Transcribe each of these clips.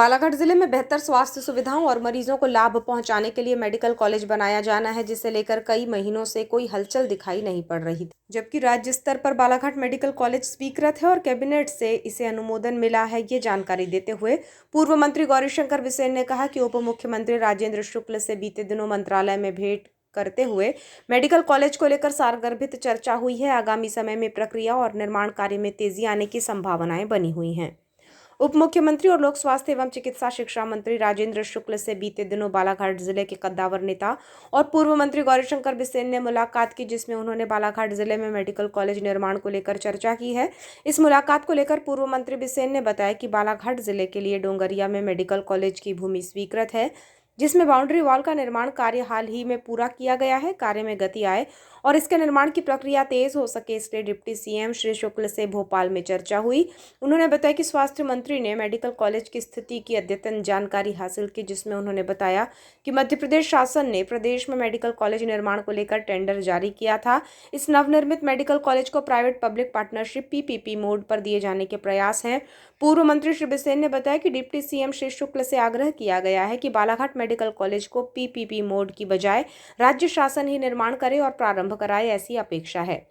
बालाघाट जिले में बेहतर स्वास्थ्य सुविधाओं और मरीजों को लाभ पहुंचाने के लिए मेडिकल कॉलेज बनाया जाना है, जिसे लेकर कई महीनों से कोई हलचल दिखाई नहीं पड़ रही थी। जबकि राज्य स्तर पर बालाघाट मेडिकल कॉलेज स्वीकृत है और कैबिनेट से इसे अनुमोदन मिला है। ये जानकारी देते हुए पूर्व मंत्री गौरीशंकर बिसेन ने कहा कि उप मुख्यमंत्री राजेंद्र शुक्ल से बीते दिनों मंत्रालय में भेंट करते हुए मेडिकल कॉलेज को लेकर सारगर्भित चर्चा हुई है। आगामी समय में प्रक्रिया और निर्माण कार्य में तेजी आने की संभावनाएं बनी हुई हैं। उप मुख्यमंत्री और लोक स्वास्थ्य एवं चिकित्सा शिक्षा मंत्री राजेंद्र शुक्ल से बीते दिनों बालाघाट जिले के कद्दावर नेता और पूर्व मंत्री गौरीशंकर बिसेन ने मुलाकात की, जिसमें उन्होंने बालाघाट जिले में मेडिकल कॉलेज निर्माण को लेकर चर्चा की है। इस मुलाकात को लेकर पूर्व मंत्री बिसेन ने बताया कि बालाघाट जिले के लिए डोंगरिया में मेडिकल कॉलेज की भूमि स्वीकृत है, जिसमें बाउंड्री वॉल का निर्माण कार्य हाल ही में पूरा किया गया है। कार्य में गति आए और इसके निर्माण की प्रक्रिया तेज हो सके, इसलिए डिप्टी सीएम श्री शुक्ल से भोपाल में चर्चा हुई। उन्होंने बताया कि स्वास्थ्य मंत्री ने मेडिकल कॉलेज की स्थिति की अद्यतन जानकारी हासिल की, जिसमें उन्होंने बताया कि मध्य प्रदेश शासन ने प्रदेश में मेडिकल कॉलेज निर्माण को लेकर टेंडर जारी किया था। इस नवनिर्मित मेडिकल कॉलेज को private public partnership PPP mode पर दिए जाने के प्रयास हैं। पूर्व मंत्री श्री बिसेन ने बताया कि डिप्टी सीएम श्री शुक्ल से आग्रह किया गया है कि बालाघाट मेडिकल कॉलेज को PPP मोड की बजाय राज्य शासन ही निर्माण करे और प्रारंभ कराए, ऐसी अपेक्षा है।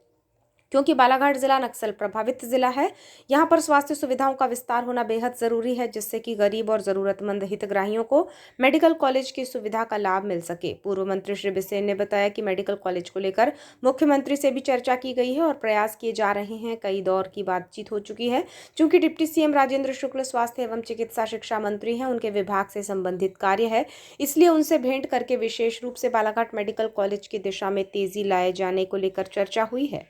क्योंकि बालाघाट जिला नक्सल प्रभावित जिला है, यहाँ पर स्वास्थ्य सुविधाओं का विस्तार होना बेहद जरूरी है, जिससे कि गरीब और जरूरतमंद हितग्राहियों को मेडिकल कॉलेज की सुविधा का लाभ मिल सके। पूर्व मंत्री श्री बिसेन ने बताया कि मेडिकल कॉलेज को लेकर मुख्यमंत्री से भी चर्चा की गई है और प्रयास किए जा रहे हैं। कई दौर की बातचीत हो चुकी है। चूंकि डिप्टी सीएम राजेंद्र शुक्ल स्वास्थ्य एवं चिकित्सा शिक्षा मंत्री हैं, उनके विभाग से संबंधित कार्य है, इसलिए उनसे भेंट करके विशेष रूप से बालाघाट मेडिकल कॉलेज की दिशा में तेजी लाए जाने को लेकर चर्चा हुई है।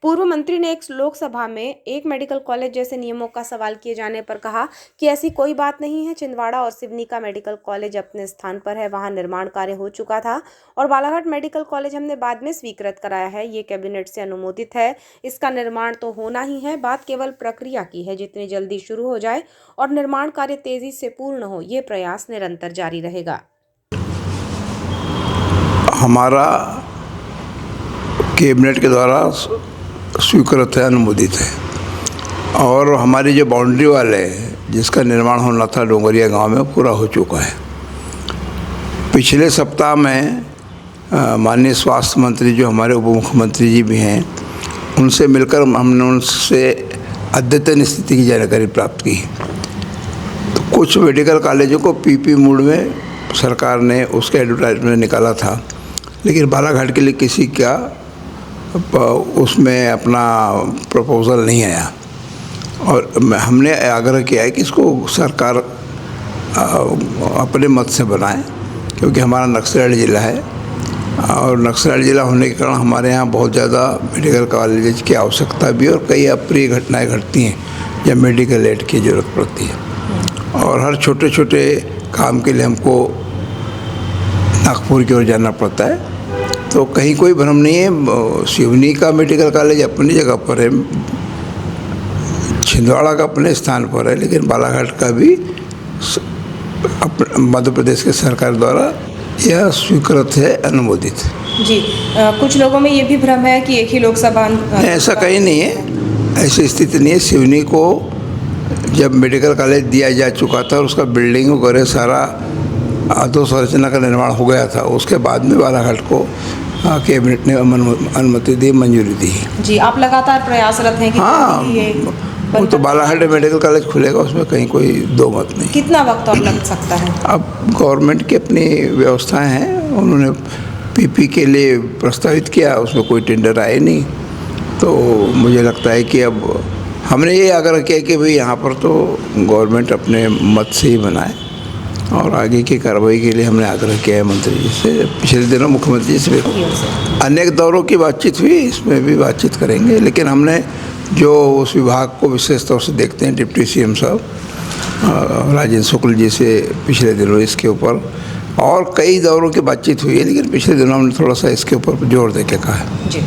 पूर्व मंत्री ने एक लोकसभा में एक मेडिकल कॉलेज जैसे नियमों का सवाल किए जाने पर कहा कि ऐसी कोई बात नहीं है। छिंदवाड़ा और सिवनी का मेडिकल कॉलेज अपने स्थान पर है, वहां निर्माण कार्य हो चुका था और बालाघाट मेडिकल कॉलेज हमने बाद में स्वीकृत कराया है। ये कैबिनेट से अनुमोदित है, इसका निर्माण तो होना ही है। बात केवल प्रक्रिया की है, जितनी जल्दी शुरू हो जाए और निर्माण कार्य तेजी से पूर्ण हो, ये प्रयास निरंतर जारी रहेगा। हमारा कैबिनेट के द्वारा स्वीकृत है, अनुमोदित है और हमारी जो बाउंड्री वाल है जिसका निर्माण होना था डोंगरिया गांव में, पूरा हो चुका है। पिछले सप्ताह में माननीय स्वास्थ्य मंत्री जो हमारे उप मुख्यमंत्री जी भी हैं, उनसे मिलकर हमने उनसे अद्यतन स्थिति की जानकारी प्राप्त की। तो कुछ मेडिकल कॉलेजों को PP मोड में सरकार ने उसका एडवर्टाइजमेंट निकाला था, लेकिन बालाघाट के लिए किसी का उसमें अपना प्रपोज़ल नहीं आया और हमने आग्रह किया है कि इसको सरकार अपने मत से बनाए, क्योंकि हमारा नक्सलवाड़ी ज़िला है और नक्सलवाड़ी ज़िला होने के कारण हमारे यहाँ बहुत ज़्यादा मेडिकल कॉलेज की आवश्यकता भी और कई अप्रिय घटनाएं घटती हैं जब मेडिकल एड की ज़रूरत पड़ती है और हर छोटे छोटे काम के लिए हमको नागपुर की ओर जाना पड़ता है। तो कहीं कोई भ्रम नहीं है, सिवनी का मेडिकल कॉलेज अपनी जगह पर है, छिंदवाड़ा का अपने स्थान पर है, लेकिन बालाघाट का भी मध्य प्रदेश के सरकार द्वारा यह स्वीकृत है, अनुमोदित है। जी, कुछ लोगों में ये भी भ्रम है कि एक ही लोकसभा। ऐसा कहीं नहीं है, ऐसी स्थिति नहीं है। सिवनी को जब मेडिकल कॉलेज दिया जा चुका था और उसका बिल्डिंग वगैरह सारा अधोसंरचना का निर्माण हो गया था, उसके बाद में बालाघाट को कैबिनेट ने अनुमति दी, मंजूरी दी। जी, आप लगातार प्रयासरत हैं कि वो तो बालाघाट मेडिकल कॉलेज खुलेगा, उसमें कहीं कोई दो मत नहीं। कितना वक्त और लग सकता है? अब गवर्नमेंट की अपनी व्यवस्थाएं हैं, उन्होंने PP के लिए प्रस्तावित किया, उसमें कोई टेंडर आए नहीं, तो मुझे लगता है कि अब हमने ये आग्रह किया कि भाई यहाँ पर तो गवर्नमेंट अपने मत से ही बनाए और आगे की कार्रवाई के लिए हमने आग्रह किया है मंत्री जी से। पिछले दिनों मुख्यमंत्री से अनेक दौरों की बातचीत हुई, इसमें भी बातचीत करेंगे, लेकिन हमने जो उस विभाग को विशेष तौर से देखते हैं, डिप्टी सीएम साहब राजेंद्र शुक्ल जी से पिछले दिनों इसके ऊपर और कई दौरों की बातचीत हुई है, लेकिन पिछले दिनों हमने थोड़ा सा इसके ऊपर जोर दे के कहा है। जी।